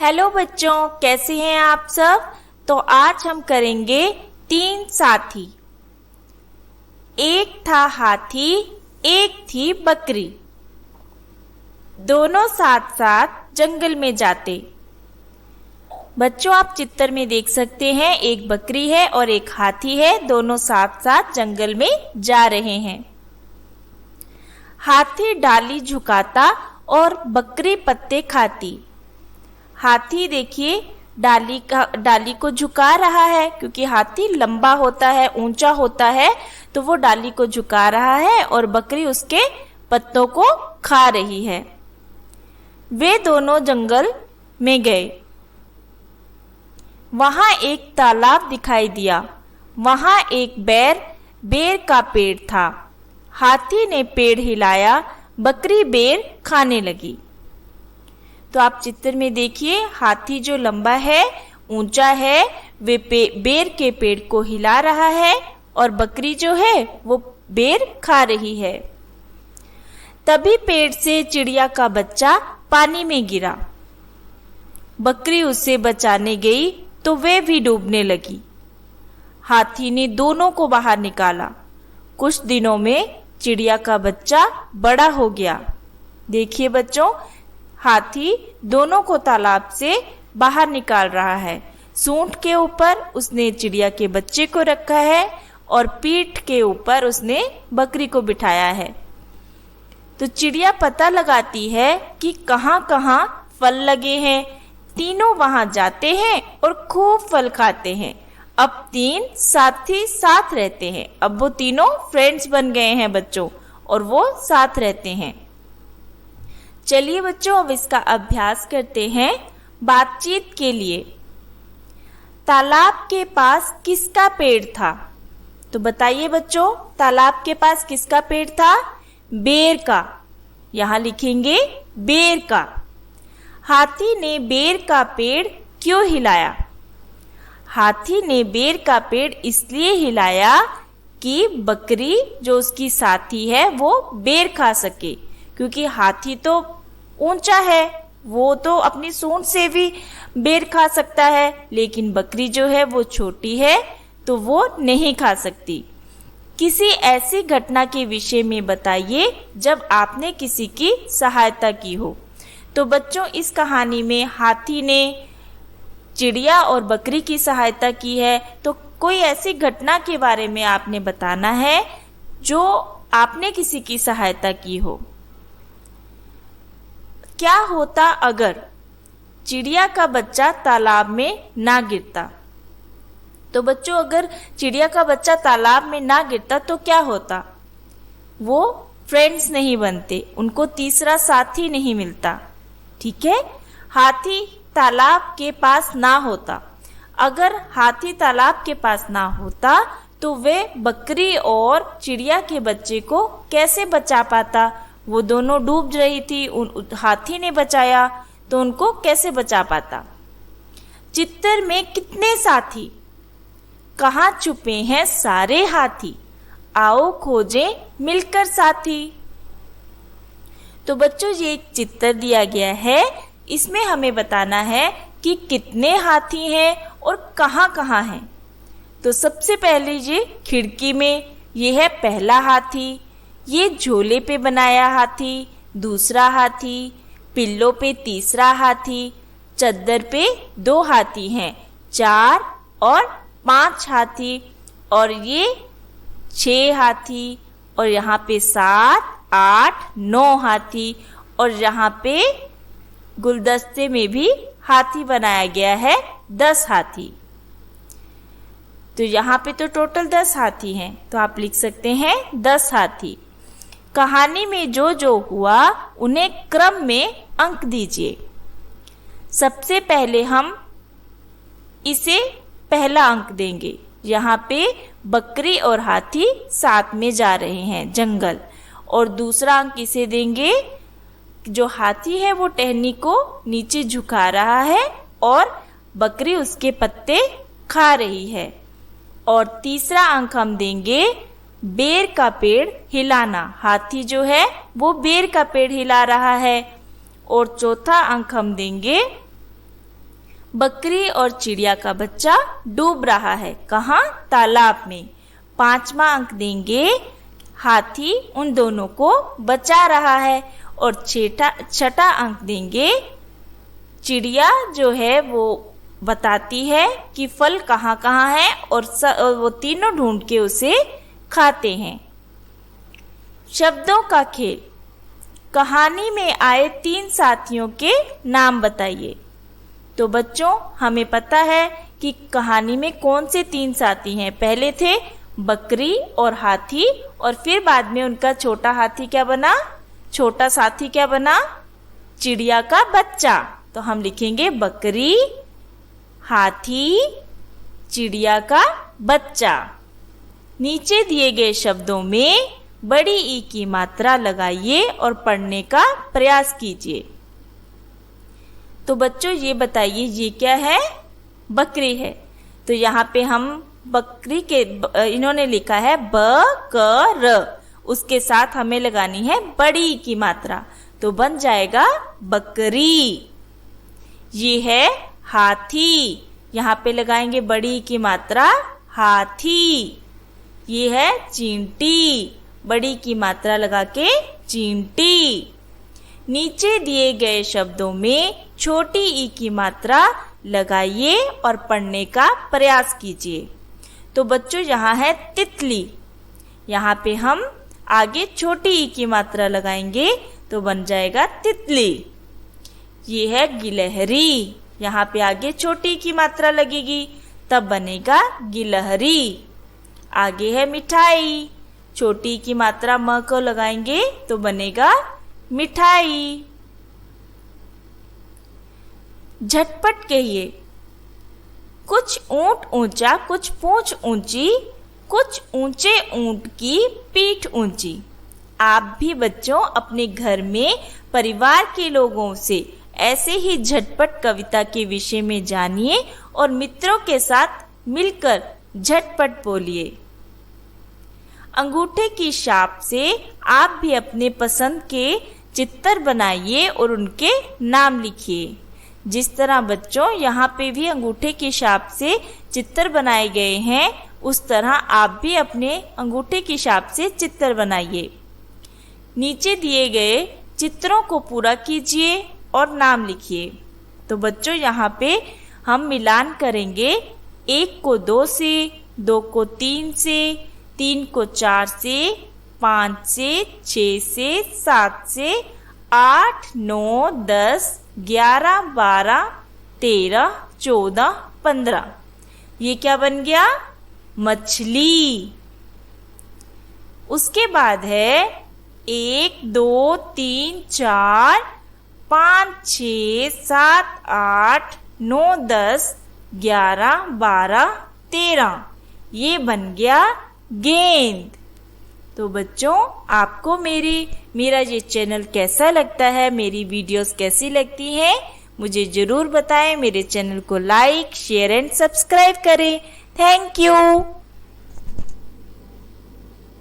Hello बच्चों, कैसे हैं आप सब। तो आज हम करेंगे 3 साथी। एक था हाथी, एक थी बकरी, दोनों साथ साथ जंगल में जाते। बच्चों, आप चित्र में देख सकते हैं, एक बकरी है और एक हाथी है, दोनों साथ साथ जंगल में जा रहे हैं। हाथी डाली झुकाता और बकरी पत्ते खाती। हाथी देखिए डाली को झुका रहा है, क्योंकि हाथी लंबा होता है, ऊंचा होता है, तो वो डाली को झुका रहा है और बकरी उसके पत्तों को खा रही है। वे दोनों जंगल में गए। वहां एक तालाब दिखाई दिया। वहां एक बेर का पेड़ था। हाथी ने पेड़ हिलाया, बकरी बेर खाने लगी। तो आप चित्र में देखिए, हाथी जो लंबा है, ऊंचा है, वे बेर के पेड़ को हिला रहा है और बकरी जो है वो बेर खा रही है। तभी पेड़ से चिड़िया का बच्चा पानी में गिरा। बकरी उसे बचाने गई तो वे भी डूबने लगी। हाथी ने दोनों को बाहर निकाला। कुछ दिनों में चिड़िया का बच्चा बड़ा हो गया। देखिए बच्चों, हाथी दोनों को तालाब से बाहर निकाल रहा है। सूंड के ऊपर उसने चिड़िया के बच्चे को रखा है और पीठ के ऊपर उसने बकरी को बिठाया है। तो चिड़िया पता लगाती है कि कहाँ कहाँ फल लगे हैं। तीनों वहां जाते हैं और खूब फल खाते हैं। अब 3 साथी साथ रहते हैं। अब वो तीनों फ्रेंड्स बन गए हैं बच्चों, और वो साथ रहते हैं। चलिए बच्चों, अब इसका अभ्यास करते हैं। बातचीत के लिए, तालाब के पास किसका पेड़ था? तो बताइए बच्चों, तालाब के पास किसका पेड़ था? बेर का। यहां लिखेंगे बेर का। हाथी ने बेर का पेड़ क्यों हिलाया? हाथी ने बेर का पेड़ इसलिए हिलाया कि बकरी जो उसकी साथी है वो बेर खा सके, क्योंकि हाथी तो ऊंचा है, वो तो अपनी सूंड से भी बेर खा सकता है, लेकिन बकरी जो है वो छोटी है तो वो नहीं खा सकती। किसी ऐसी घटना के विषय में बताइए जब आपने किसी की सहायता की हो। तो बच्चों, इस कहानी में हाथी ने चिड़िया और बकरी की सहायता की है। तो कोई ऐसी घटना के बारे में आपने बताना है जो आपने किसी की सहायता की हो। क्या होता अगर चिड़िया का बच्चा तालाब में ना गिरता? तो बच्चों, अगर चिड़िया का बच्चा तालाब में ना गिरता तो क्या होता? वो फ्रेंड्स नहीं बनते, उनको तीसरा साथी नहीं मिलता। ठीक है, हाथी तालाब के पास ना होता। अगर हाथी तालाब के पास ना होता तो वे बकरी और चिड़िया के बच्चे को कैसे बचा पाता? वो दोनों डूब रही थी, हाथी ने बचाया, तो उनको कैसे बचा पाता? चित्तर में कितने साथी? कहाँ छुपे हैं सारे हाथी? आओ खोजें मिलकर साथी। तो बच्चों, ये एक चित्र दिया गया है। इसमें हमें बताना है कि कितने हाथी हैं और कहाँ कहाँ हैं। तो सबसे पहले ये खिड़की में, ये है पहला हाथी। ये झोले पे बनाया हाथी दूसरा हाथी, पिल्लों पे तीसरा हाथी, चद्दर पे 2 हाथी हैं, 4 और 5 हाथी, और ये 6 हाथी, और यहाँ पे 7, 8, 9 हाथी, और यहाँ पे गुलदस्ते में भी हाथी बनाया गया है 10 हाथी। तो यहाँ पे तो टोटल 10 हाथी हैं, तो आप लिख सकते हैं 10 हाथी। कहानी में जो जो हुआ उन्हें क्रम में अंक दीजिए। सबसे पहले हम इसे पहला अंक देंगे। यहाँ पे बकरी और हाथी साथ में जा रहे हैं जंगल, और दूसरा अंक इसे देंगे, जो हाथी है वो टहनी को नीचे झुका रहा है और बकरी उसके पत्ते खा रही है। और तीसरा अंक हम देंगे बेर का पेड़ हिलाना, हाथी जो है वो बेर का पेड़ हिला रहा है। और चौथा अंक हम देंगे बकरी और चिड़िया का बच्चा डूब रहा है। कहाँ? तालाब में। 5वां अंक देंगे हाथी उन दोनों को बचा रहा है। और छठा अंक देंगे चिड़िया जो है वो बताती है कि फल कहाँ कहाँ है और वो तीनों ढूंढ के उसे खाते हैं। शब्दों का खेल। कहानी में आए 3 साथियों के नाम बताइए। तो बच्चों हमें पता है कि कहानी में कौन से 3 साथी हैं। पहले थे बकरी और हाथी और फिर बाद में उनका छोटा हाथी क्या बना? छोटा साथी क्या बना? चिड़िया का बच्चा। तो हम लिखेंगे बकरी, हाथी, चिड़िया का बच्चा। नीचे दिए गए शब्दों में बड़ी ई की मात्रा लगाइए और पढ़ने का प्रयास कीजिए। तो बच्चों ये बताइए ये क्या है? बकरी है। तो यहाँ पे हम बकरी के इन्होंने लिखा है ब-क-र, उसके साथ हमें लगानी है बड़ी ई की मात्रा, तो बन जाएगा बकरी। ये है हाथी, यहाँ पे लगाएंगे बड़ी ई की मात्रा हाथी। ये है चींटी, बड़ी की मात्रा लगा के चींटी। नीचे दिए गए शब्दों में छोटी ई की मात्रा लगाइए और पढ़ने का प्रयास कीजिए। तो बच्चों यहाँ है तितली, यहाँ पे हम आगे छोटी ई की मात्रा लगाएंगे तो बन जाएगा तितली। ये है गिलहरी, यहाँ पे आगे छोटी की मात्रा लगेगी तब बनेगा गिलहरी। आगे है मिठाई, छोटी की मात्रा म को लगाएंगे तो बनेगा मिठाई। झटपट कहिए। कुछ ऊंट ऊंचा, कुछ पूंछ ऊंची, कुछ ऊंचे ऊंट की पीठ ऊंची। आप भी बच्चों अपने घर में परिवार के लोगों से ऐसे ही झटपट कविता के विषय में जानिए और मित्रों के साथ मिलकर झटपट बोलिए। अंगूठे की छाप से आप भी अपने पसंद के चित्र बनाइए और उनके नाम लिखिए। जिस तरह बच्चों यहाँ पे भी अंगूठे की छाप से चित्र बनाए गए हैं, उस तरह आप भी अपने अंगूठे की छाप से चित्र बनाइए। नीचे दिए गए चित्रों को पूरा कीजिए और नाम लिखिए। तो बच्चों यहाँ पे हम मिलान करेंगे। 1 को 2 से, 2 को 3 से, 3 को 4 से, 5 से, 6 से, 7 से, 8, 9, 10, 11, 12, 13, 14, 15। ये क्या बन गया? मछली। उसके बाद है 1, 2, 3, 4, 5, 6, 7, 8, 9, 10, 11, 12, 13। ये बन गया गेंद। तो बच्चों आपको मेरा ये चैनल कैसा लगता है, मेरी वीडियोस कैसी लगती हैं, मुझे ज़रूर बताएं। मेरे चैनल को लाइक, शेयर एंड सब्सक्राइब करें। Thank you.